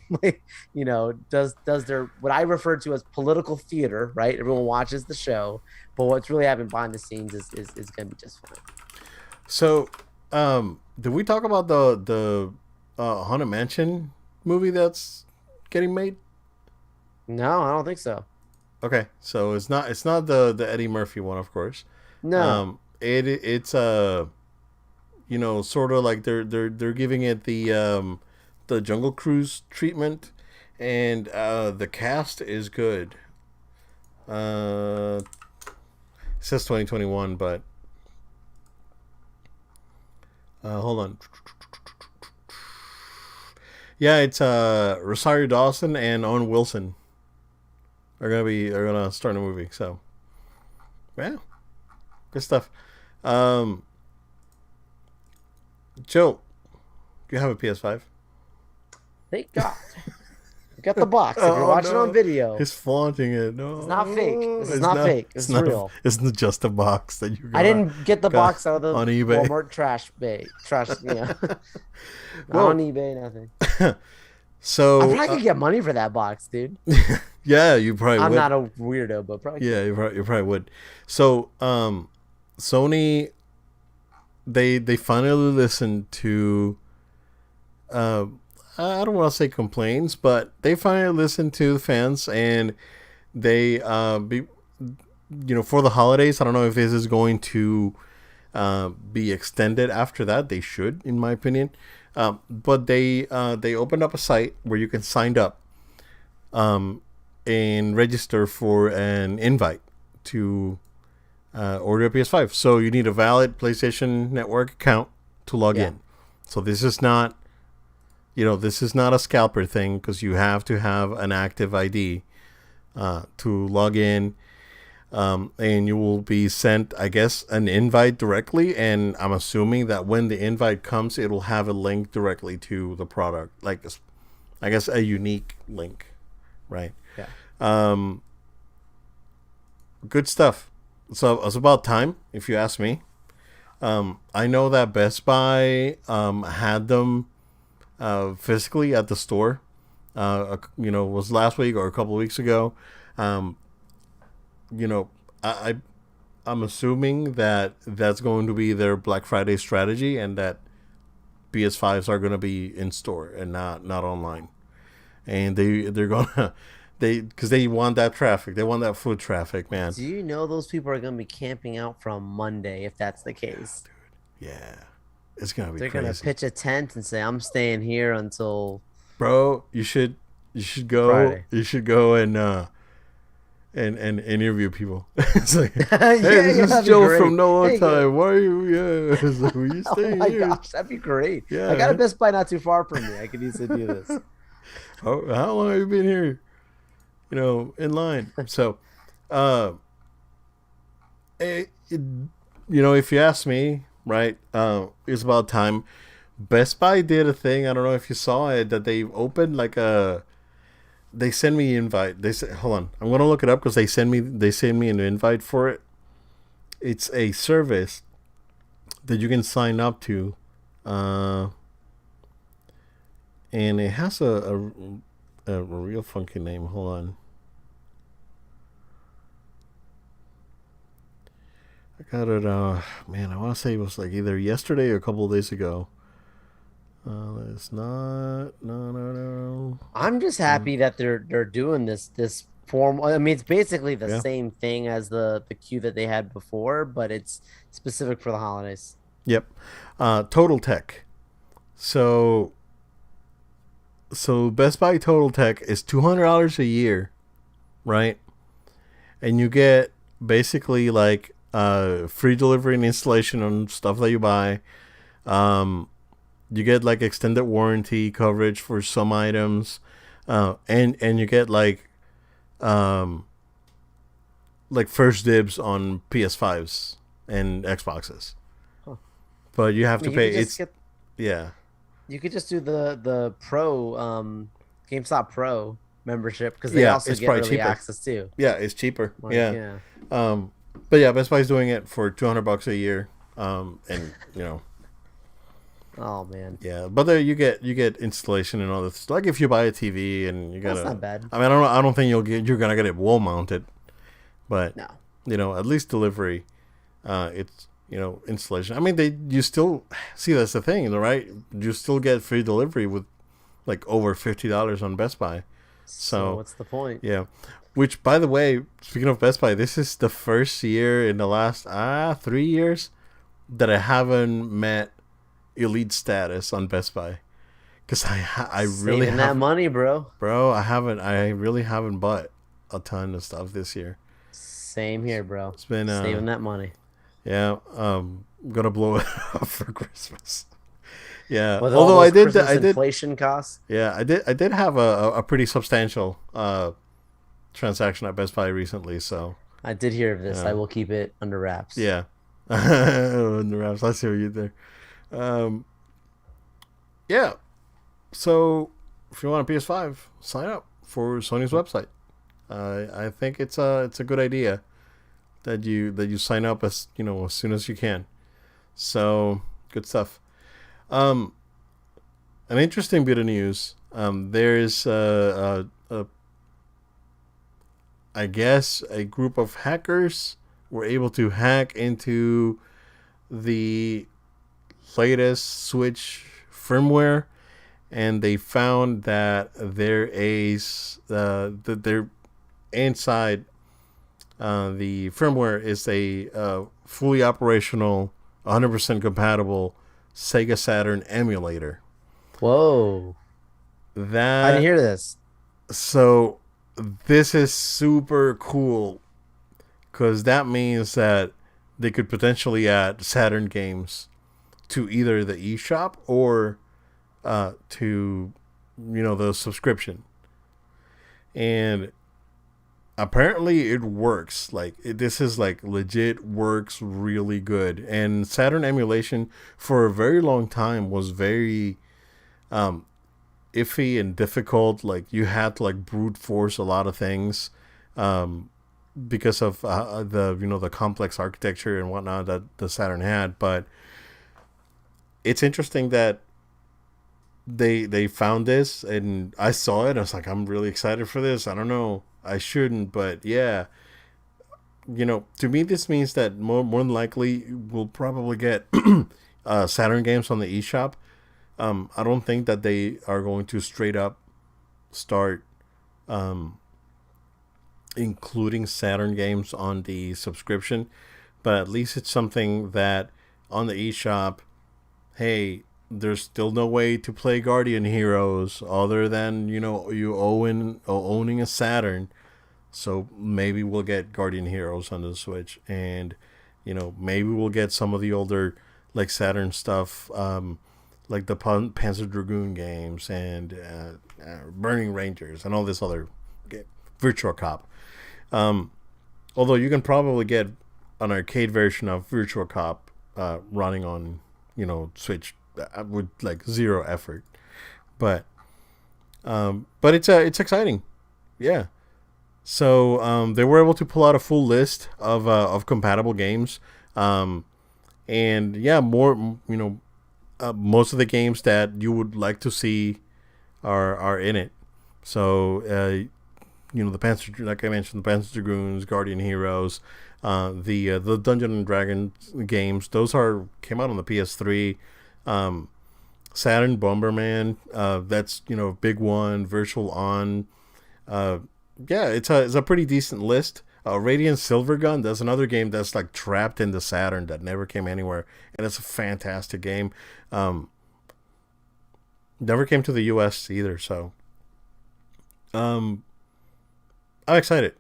does their what I refer to as political theater, right? Everyone watches the show, but what's really happening behind the scenes is going to be just fine.
So, did we talk about the Haunted Mansion movie that's getting made?
No, I don't think so.
Okay, so it's not the Eddie Murphy one, of course.
No.
It's sort of like they're giving it the Jungle Cruise treatment, and the cast is good. It says 2021, but hold on. Yeah, it's Rosario Dawson and Owen Wilson are gonna start a movie. So yeah, good stuff. Um, Joe, do you have a PS5?
Thank God. Get the box. If you're
Oh
watching on
no,
video,
he's flaunting it. No,
it's not fake. This is
it's
not fake.
It's
It's
not.
real.
It's not just a box that you
I didn't get the
got
box out of the
on eBay.
Walmart trash bay. Trash, yeah. Not on
Well,
eBay, nothing. I
so
probably could get money for that box, dude.
yeah, you probably
I'm
would.
not a weirdo, but probably
Yeah,
could.
you probably would. So, Sony, they finally listened to, uh, I don't want to say complaints, but they finally listened to the fans, and they, for the holidays. I don't know if this is going to, be extended after that. They should, in my opinion. But they opened up a site where you can sign up, and register for an invite to, order a PS5. So you need a valid PlayStation Network account to log
Yeah.
in. So this is not, this is not a scalper thing, because you have to have an active ID, to log in. And you will be sent, I guess, an invite directly. And I'm assuming that when the invite comes, it'll have a link directly to the product, like, I guess, a unique link, right?
Yeah.
Good stuff. So it's about time, if you ask me. I know that Best Buy, had them, physically at the store. Was last week or a couple of weeks ago. Um, you know, I'm assuming that that's going to be their Black Friday strategy, and that PS5s are going to be in store and not online. And they're gonna because they want that traffic. They want that foot traffic, man.
Do you know those people are going to be camping out from Monday if that's the case?
Yeah, it's gonna be
They're
crazy.
going to pitch a tent and say, I'm staying here until
Bro, you should go.
Friday.
You should go and interview people. It's like, hey,
Yeah,
this is
that'd be
Joe
great.
from No One
Hey,
Time. Why are you? Yeah, it's like, were you
oh
staying
my
here?
gosh, that'd be great.
Yeah.
I got a Best Buy not too far from me. I could easily do this.
How long have you been here? In line. So, if you ask me, right, it's about time. Best Buy did a thing. I don't know if you saw it, that they opened like they send me an invite. They say, hold on, I'm gonna look it up, because they send me an invite for it. It's a service that you can sign up to, and it has a real funky name. Hold on, I got it. Man, I want to say it was like either yesterday or a couple of days ago. It's not. No.
I'm just happy that they're doing this form. I mean, it's basically the
Yeah.
same thing as the queue that they had before, but it's specific for the holidays.
Yep. Total Tech. So Best Buy Total Tech is $200 a year, right? And you get basically like, free delivery and installation on stuff that you buy. You get like extended warranty coverage for some items, and you get like first dibs on PS5s and Xboxes.
Huh.
But you have
I
to
mean,
pay. Yeah.
you could just do the pro GameStop Pro membership, because they
Yeah,
also
it's
get
probably
early
cheaper.
access too.
Yeah, it's cheaper.
Like,
Yeah. But yeah, Best Buy's doing it for $200 a year. And
Oh man,
yeah, but there you get installation and all this. Like if you buy a TV and you gotta,
that's not bad.
I mean, I don't think you're gonna get it wall mounted, but
No,
at least delivery. It's installation. I mean, you still see, that's the thing, right? You still get free delivery with like over $50 on Best Buy. So
what's the point?
yeah. Which, by the way, speaking of Best Buy, this is the first year in the last 3 years that I haven't met elite status on Best Buy, because I really
Saving that money, bro.
I really haven't bought a ton of stuff this year.
Same here, bro.
It's been
Saving that money.
yeah. I'm gonna blow it off for Christmas. Yeah,
With
although
all
I
those
did
Christmas inflation costs.
yeah, I did have a pretty substantial transaction at Best Buy recently. So
I did hear of this.
Yeah.
I will keep it under wraps.
yeah, under wraps. I see what you did there. Yeah. So if you want a PS5, sign up. for Sony's website. I think it's a good idea that you sign up as as soon as you can. So good stuff. Um, an interesting bit of news. There's I guess a group of hackers were able to hack into the latest Switch firmware, and they found that there is that there inside the firmware is a fully operational, 100% compatible Sega Saturn emulator.
Whoa. I didn't
That
hear this.
so this is super cool because that means that they could potentially add Saturn games to either the eShop or to the subscription. And apparently it works. This is like legit works really good. And Saturn emulation for a very long time was very um, iffy and difficult. Like you had to like brute force a lot of things. Because of the complex architecture and whatnot that the Saturn had. But it's interesting that they found this, and I saw it. I was like, I'm really excited for this. I don't know, I shouldn't, but yeah, to me this means that more than likely we'll probably get Saturn games on the eShop. I don't think that they are going to straight up start um, including Saturn games on the subscription, but at least it's something that on the eShop, hey, there's still no way to play Guardian Heroes other than owning a Saturn. So maybe we'll get Guardian Heroes on the Switch, and maybe we'll get some of the older like Saturn stuff, like the Panzer Dragoon games and Burning Rangers and all this other Virtual Cop. Um, Although you can probably get an arcade version of Virtual Cop running on Switch with like zero effort, but it's exciting, yeah. So they were able to pull out a full list of compatible games, um, and yeah, most of the games that you would like to see are in it. So the Panzer, like I mentioned, the Panzer Dragoons, Guardian Heroes, the Dungeon and Dragons games. Those came out on the PS3. Saturn Bomberman, that's big one. Virtual On, uh, yeah, it's a pretty decent list. Radiant Silvergun, that's another game that's like trapped in the Saturn that never came anywhere, and it's a fantastic game. Um, Never came to the U.S. either, so um, I'm excited.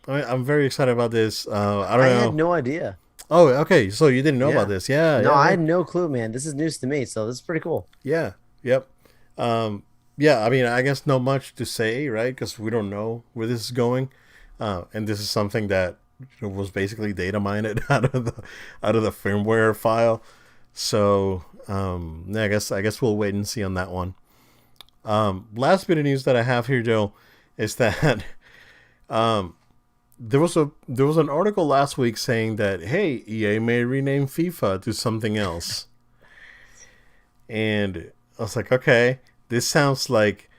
I'm very excited about this. I don't
I had
know.
no idea.
Oh, okay. So you didn't know about
Yeah.
this? Yeah,
No,
yeah,
I
man.
had no clue, man. This is news to me, so this is pretty cool.
Yeah, yep. Um, yeah, I mean, I guess not much to say, right? Because we don't know where this is going, and this is something that was basically data mined out of the firmware file. So yeah, I guess we'll wait and see on that one. Last bit of news that I have here, Joe, is that um, there was an article last week saying that hey, EA may rename FIFA to something else, and I was like, okay, this sounds like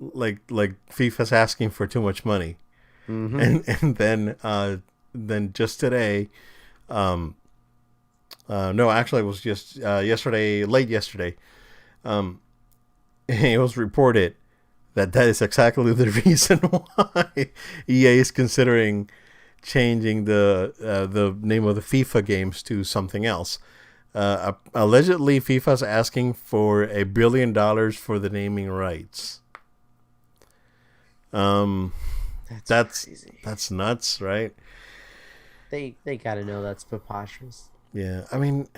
FIFA's asking for too much money,
Mm-hmm.
and then just today, um, no, actually it was just yesterday, late yesterday, um, it was reported that is exactly the reason why EA is considering changing the name of the FIFA games to something else. Allegedly, FIFA's asking for $1 billion for the naming rights. Um,
That's
that's
crazy.
that's nuts, right?
They gotta know that's preposterous.
Yeah, I mean,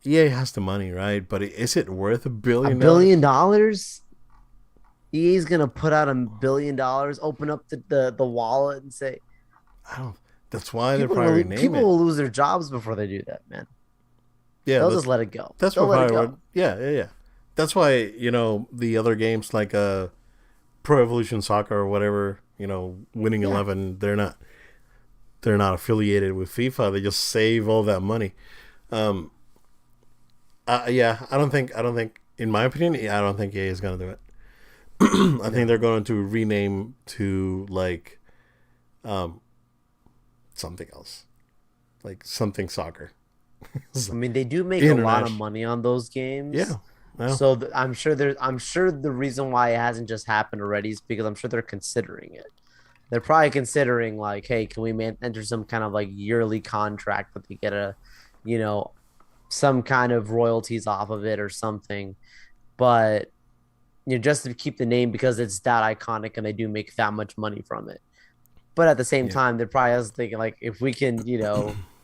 EA has the money, right? But is it worth a
A
billion
billion
dollars?
dollars? EA's gonna put out $1 billion, open up the wallet and say
I don't. That's why they're
people are
probably
gonna
rename
people
it.
will lose their jobs before they do that, man.
Yeah,
They'll just let it go.
that's
They'll let it
probably what.
go.
Yeah, yeah, yeah. That's why the other games like Pro Evolution Soccer or whatever, Winning 11, they're not affiliated with FIFA. They just save all that money. Yeah, I don't think, in my opinion, I don't think EA is going to do it. I think they're going to rename to like something else, like something soccer.
I mean, they do make a lot of money on those games.
Yeah. Well,
so I'm sure the reason why it hasn't just happened already is because I'm sure they're considering it. They're probably considering like, hey, can we enter some kind of like yearly contract that they get some kind of royalties off of it or something. But just to keep the name because it's that iconic and they do make that much money from it. But at the same time, they're probably also thinking like, if we can,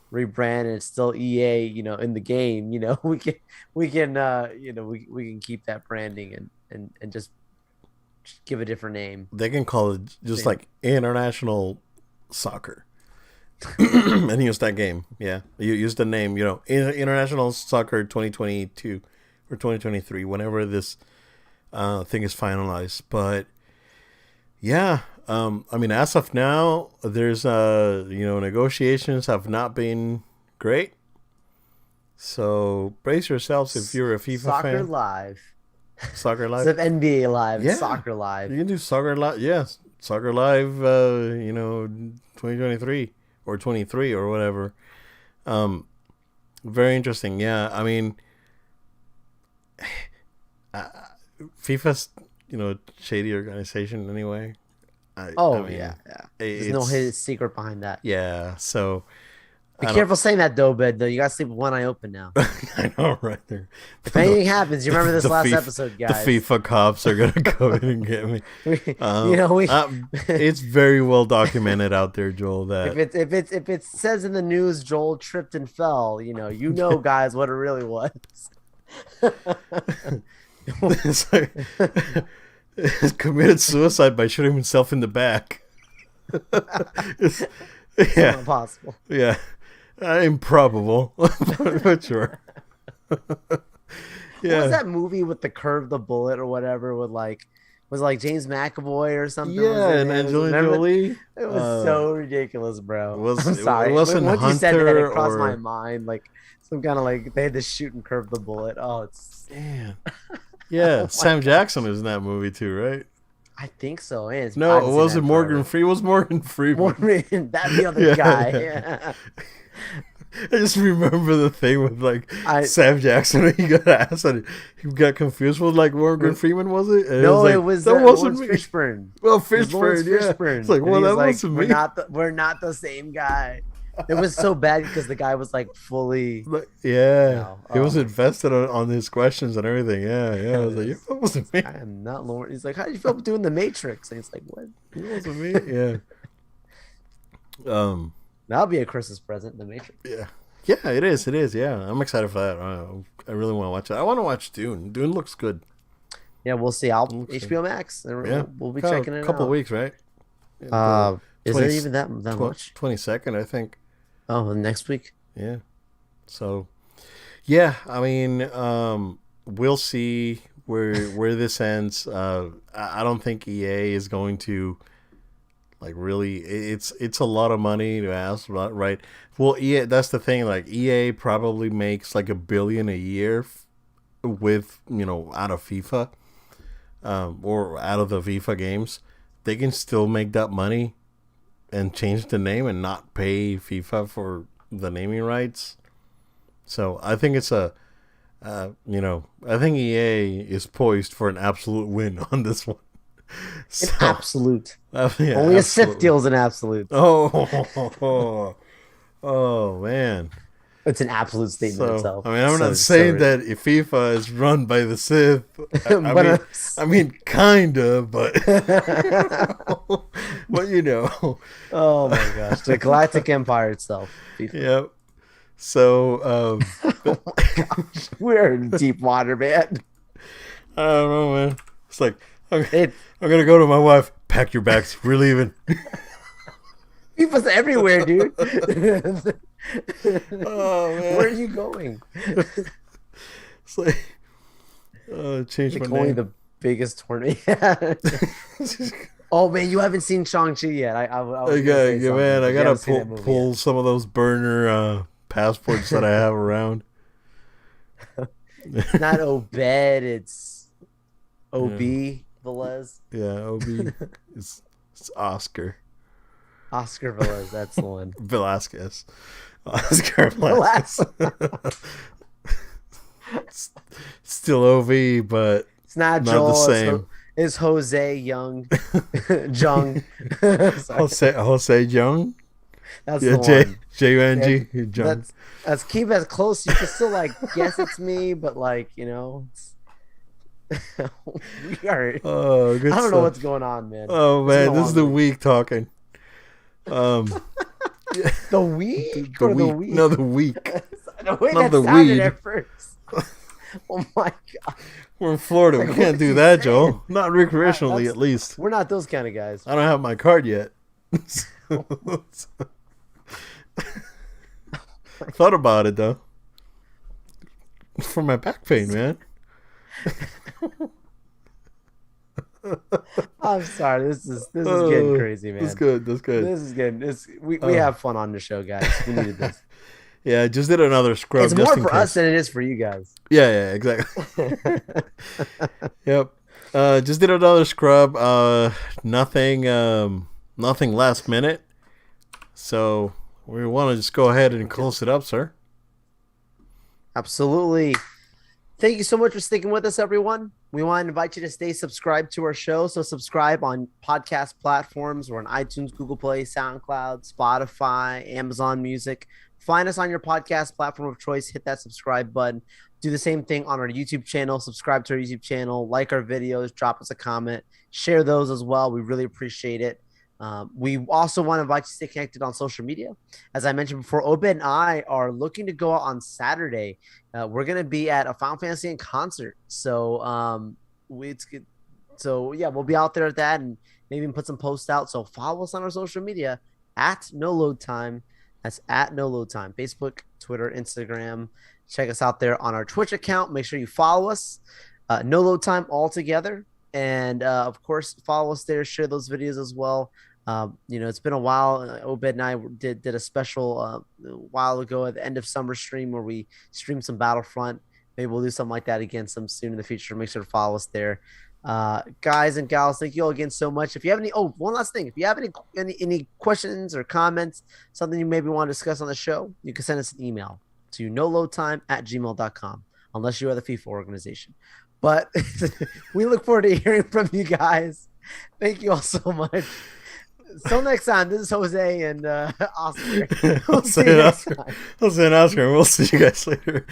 rebrand and it's still EA, in the game, we can keep that branding and just give a different name.
They can call it just like International Soccer. And use that game. Yeah. You use the name, International Soccer 2022 or 2023, whenever this thing is finalized. But yeah, I mean, as of now, there's negotiations have not been great. So brace yourselves if you're a FIFA
Soccer
fan. Soccer Live.
Instead of NBA Live, Soccer Live.
You can do Soccer Live. Yes, Soccer Live. 2023 or 23 or whatever. Very interesting. Yeah, I mean, FIFA's shady organization anyway.
Yeah. There's no hidden secret behind that.
Yeah, so
be careful saying that though, but you gotta sleep with one eye open now.
I know, right there.
If anything happens, you remember this last episode, guys.
The FIFA cops are gonna go in and get me. It's very well documented out there, Joel. That
if it says in the news, Joel tripped and fell, guys, what it really was.
It's committed suicide by shooting himself in the back. It's
not possible.
Yeah. Improbable, but sure.
What was that movie with the curve the bullet or whatever was like James McAvoy or something?
Yeah, and Angelina Jolie.
It was so ridiculous, bro.
I'm sorry. It wasn't Hunter,
you said that, it crossed my mind. Like some kind of like they had to shoot and curve the bullet. Oh, it's
yeah. Sam Jackson is in that movie too, right?
I think so. It
wasn't Morgan Freeman. It was Morgan Freeman.
That's the other guy. Yeah.
I just remember the thing with Sam Jackson when he got asked and he got confused with Morgan Freeman, was it? And
it was that wasn't me. Fishburne.
Well, Fishburne, yeah. It's like, well, that wasn't me.
We're not the same guy. It was so bad because the guy was fully.
He was invested on his questions and everything. Yeah. I was like, that wasn't me.
I am not Lawrence. He's like, how do you feel doing the Matrix? And he's like, what?
It wasn't me. Yeah.
That'll be a Christmas present, the Matrix.
Yeah, it is. Yeah, I'm excited for that. I really want to watch it. I want to watch Dune. Dune looks good.
Yeah, we'll see. HBO Max. We'll be checking it out.
A couple of weeks, right?
Is there even that much?
22nd, I think.
Oh, next week?
Yeah. So, yeah, I mean, we'll see where this ends. I don't think EA is going to really. It's a lot of money to ask, right? Well, EA. That's the thing. EA probably makes $1 billion a year with out of FIFA, or out of the FIFA games. They can still make that money and change the name and not pay FIFA for the naming rights. So I think it's I think EA is poised for an absolute win on this one.
An absolute.
Yeah,
only a Sith deal's an absolute.
Oh, man.
It's an absolute statement itself.
I mean, I'm not saying that if FIFA is run by the Sith. I mean, kinda, but but
Oh my gosh, the Galactic Empire itself. FIFA.
Yep. So,
oh my gosh, we're in deep water, man.
I don't know, man. It's like I'm gonna go to my wife. Pack your bags. We're leaving.
FIFA's everywhere, dude.
Oh man,
where are you going?
It's like change my name.
biggest tournament. Oh man, you haven't seen Shang-Chi yet. I was gonna
Okay,
say
yeah,
something,
man, I
but you
gotta
haven't seen that movie yet.
pull some of those burner passports that I have around.
It's not Obed, it's
Yeah,
OB Velez.
yeah, Ob, it's it's Oscar
Oscar Velez, that's the one.
Velasquez, Oscar
Velasquez.
Velasquez. It's still Ov, but
It's not
not the
Joel,
same.
it's Jose Young. Jung. Sorry.
Jose Jung.
That's
Yeah,
the one. Yeah,
Jung Jung.
that's keep as close. You can still like guess it's me, but like, we are
Oh,
I
good
don't know what's
stuff.
going on, man.
Oh
It's been
man,
a
this is
long
the
week.
week talking. Um, yeah,
The week
the
or the
week. No,
week?
the week.
The way
Not
that
the
sounded
weed.
at first. Oh my god.
We're in Florida.
It's
We
like, what
can't
is
do
he
that,
saying?
Joel. Not recreationally,
That's
at least.
we're not those kind of guys.
I don't have my card yet. Thought about it though. For my back pain, man.
I'm sorry. This is getting
Oh,
crazy,
that's
man.
good. That's good.
This is getting this we
Oh,
have fun on the show, guys. We needed this.
yeah. I just did another
It's
scrub just
more
in
for us
case.
than it is for you guys.
Yeah, yeah, exactly. Yep. Just did another scrub. Nothing. Nothing last minute. So we want to just go ahead and close it up, sir.
Absolutely. Thank you so much for sticking with us, everyone. We want to invite you to stay subscribed to our show. So subscribe on podcast platforms. We're on iTunes, Google Play, SoundCloud, Spotify, Amazon Music. Find us on your podcast platform of choice. Hit that subscribe button. Do the same thing on our YouTube channel. Subscribe to our YouTube channel. Like our videos. Drop us a comment. Share those as well. We really appreciate it. We also want to invite you to stay connected on social media. As I mentioned before, Obed and I are looking to go out on Saturday. We're gonna be at a Final Fantasy in concert, so it's good. So yeah, we'll be out there at that, and maybe even put some posts out. So follow us on our social media at No Load Time. That's at No Load Time. Facebook, Twitter, Instagram. Check us out there on our Twitch account. Make sure you follow us. No Load Time all together, and of course follow us there. Share those videos as well. It's been a while. Obed and I did a special a while ago at the end of summer stream where we streamed some Battlefront. Maybe we'll do something like that again some soon in the future. Make sure to follow us there. Guys and gals, thank you all again so much. If you have one last thing, if you have any questions or comments, something you maybe want to discuss on the show, you can send us an email to noloadtime@gmail.com, unless you are the FIFA organization. But we look forward to hearing from you guys. Thank you all so much. Till next time, this is Jose and Oscar.
I'll
We'll see
say
you
an
next
Oscar.
time.
I'll say an Oscar, and we'll see you guys later.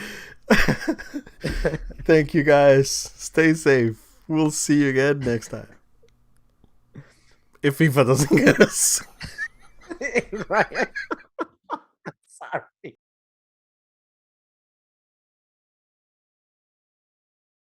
Thank you, guys. Stay safe. We'll see you again next time. If FIFA doesn't get us.
Right. Sorry.